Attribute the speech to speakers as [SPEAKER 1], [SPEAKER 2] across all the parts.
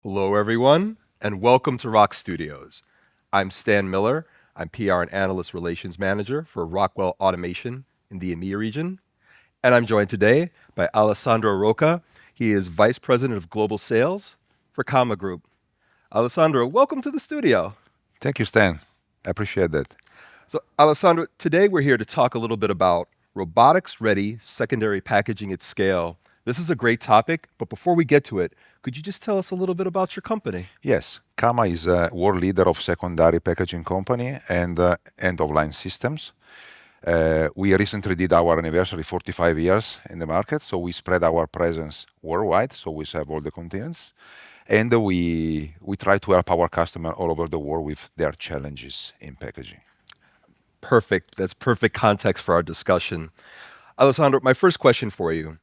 [SPEAKER 1] Hello, everyone, and welcome to ROKStudios. I'm Stan Miller. I'm PR and Analyst Relations Manager for Rockwell Automation in the EMEA region. And I'm joined today by Alessandro Rocca. He is Vice President of Global Sales for CAMA Group. Alessandro, welcome to the studio.
[SPEAKER 2] Thank you, Stan. I appreciate that.
[SPEAKER 1] So, Alessandro, today we're here to talk a little bit about robotics-ready secondary packaging at scale. This is a great topic, but before we get to it, could you just tell us a little bit about your company?
[SPEAKER 2] Yes, CAMA is a world leader of secondary packaging company and end-of-line systems. We recently did our anniversary, 45 years in the market, so we spread our presence worldwide, so we serve all the continents. And we try to help our customer all over the world with their challenges in packaging.
[SPEAKER 1] Perfect. That's perfect context for our discussion. Alessandro, my first question for you.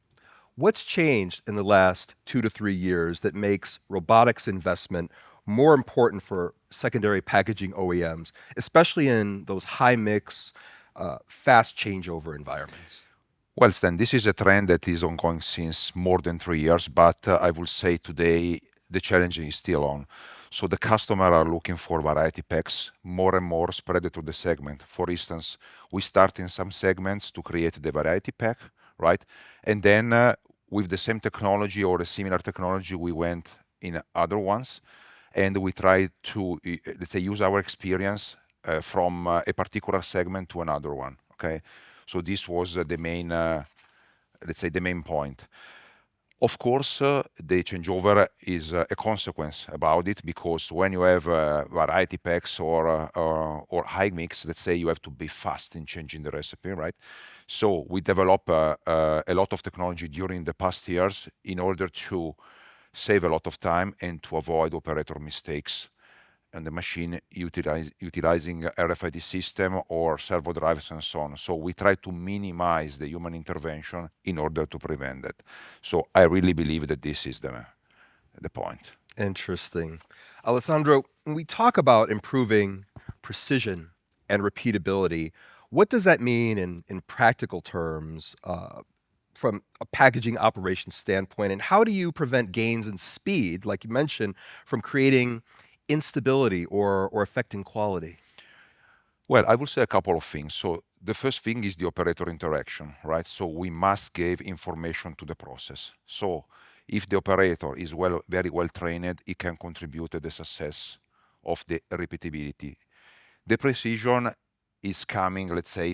[SPEAKER 1] What's changed in the last 2 to 3 years that makes robotics investment more important for secondary packaging OEMs, especially in those high mix, fast changeover environments?
[SPEAKER 2] Well, Stan, this is a trend that is ongoing since more than 3 years, but I will say today the challenge is still on. So the customer are looking for variety packs more and more spread to the segment. For instance, we start in some segments to create the variety pack, right? And then with the same technology or a similar technology, we went in other ones, and we try to let's say use our experience from a particular segment to another one. Okay, so this was the main, let's say, the main point. Of course, the changeover is a consequence about it, because when you have variety packs or high mix, let's say, you have to be fast in changing the recipe, right? So we develop a lot of technology during the past years in order to save a lot of time and to avoid operator mistakes and the machine utilizing RFID system or servo drives and so on. So we try to minimize the human intervention in order to prevent that. So I really believe that this is the point.
[SPEAKER 1] Interesting. Alessandro, when we talk about improving precision and repeatability, what does that mean in practical terms from a packaging operations standpoint? And how do you prevent gains in speed, like you mentioned, from creating instability or affecting quality?
[SPEAKER 2] Well, I will say a couple of things. So the first thing is the operator interaction, right? So we must give information to the process. So if the operator is very well trained, it can contribute to the success of the repeatability. The precision is coming, let's say,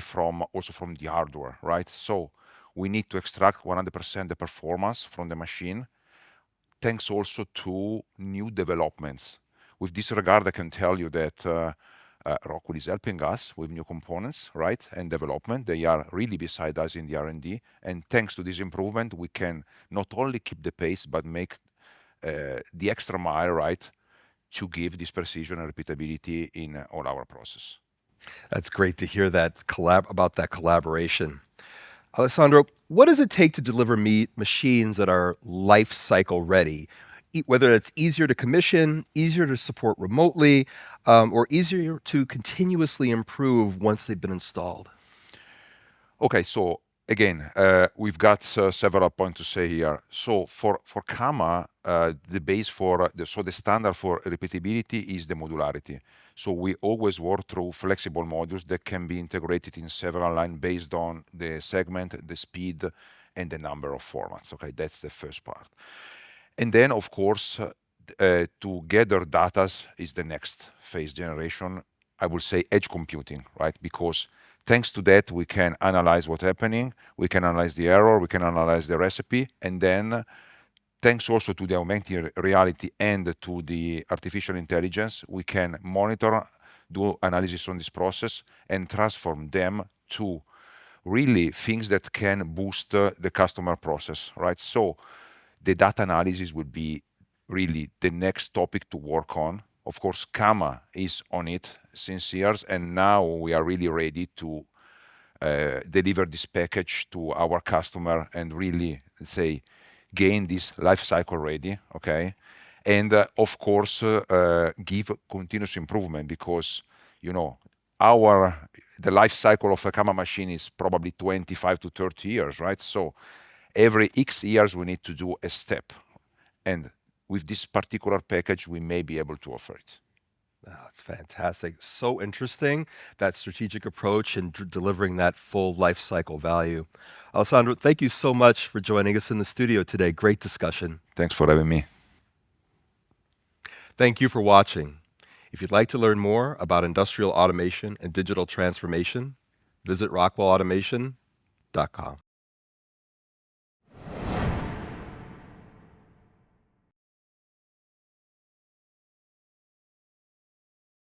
[SPEAKER 2] also from the hardware, right? So we need to extract 100% the performance from the machine, thanks also to new developments. With this regard, I can tell you that Rockwell is helping us with new components, right, and development. They are really beside us in the R&D, and thanks to this improvement, we can not only keep the pace but make the extra mile, right, to give this precision and repeatability in all our process.
[SPEAKER 1] That's great to hear that about that collaboration. Alessandro, what does it take to deliver meat machines that are life cycle ready? Whether it's easier to commission, easier to support remotely, or easier to continuously improve once they've been installed?
[SPEAKER 2] Okay, so again, we've got several points to say here. So for CAMA, the base for the standard for repeatability is the modularity. So we always work through flexible modules that can be integrated in several lines based on the segment, the speed, and the number of formats. Okay, that's the first part. And then, of course, to gather data is the next phase generation. I will say edge computing, right? Because thanks to that, we can analyze what's happening, we can analyze the error, we can analyze the recipe, and then thanks also to the augmented reality and to the artificial intelligence, we can monitor, do analysis on this process, and transform them to really things that can boost the customer process, right? So the data analysis will be really the next topic to work on. Of course, CAMA is on it since years, and now we are really ready to deliver this package to our customer and really, let's say, gain this life cycle ready, okay? And of course, give continuous improvement, because, you know, the life cycle of a CAMA machine is probably 25 to 30 years, right? So every X years we need to do a step. And with this particular package, we may be able to offer it.
[SPEAKER 1] Oh, it's fantastic. So interesting, that strategic approach and delivering that full life cycle value. Alessandro, thank you so much for joining us in the studio today. Great discussion.
[SPEAKER 2] Thanks for having me.
[SPEAKER 1] Thank you for watching. If you'd like to learn more about industrial automation and digital transformation, visit rockwellautomation.com.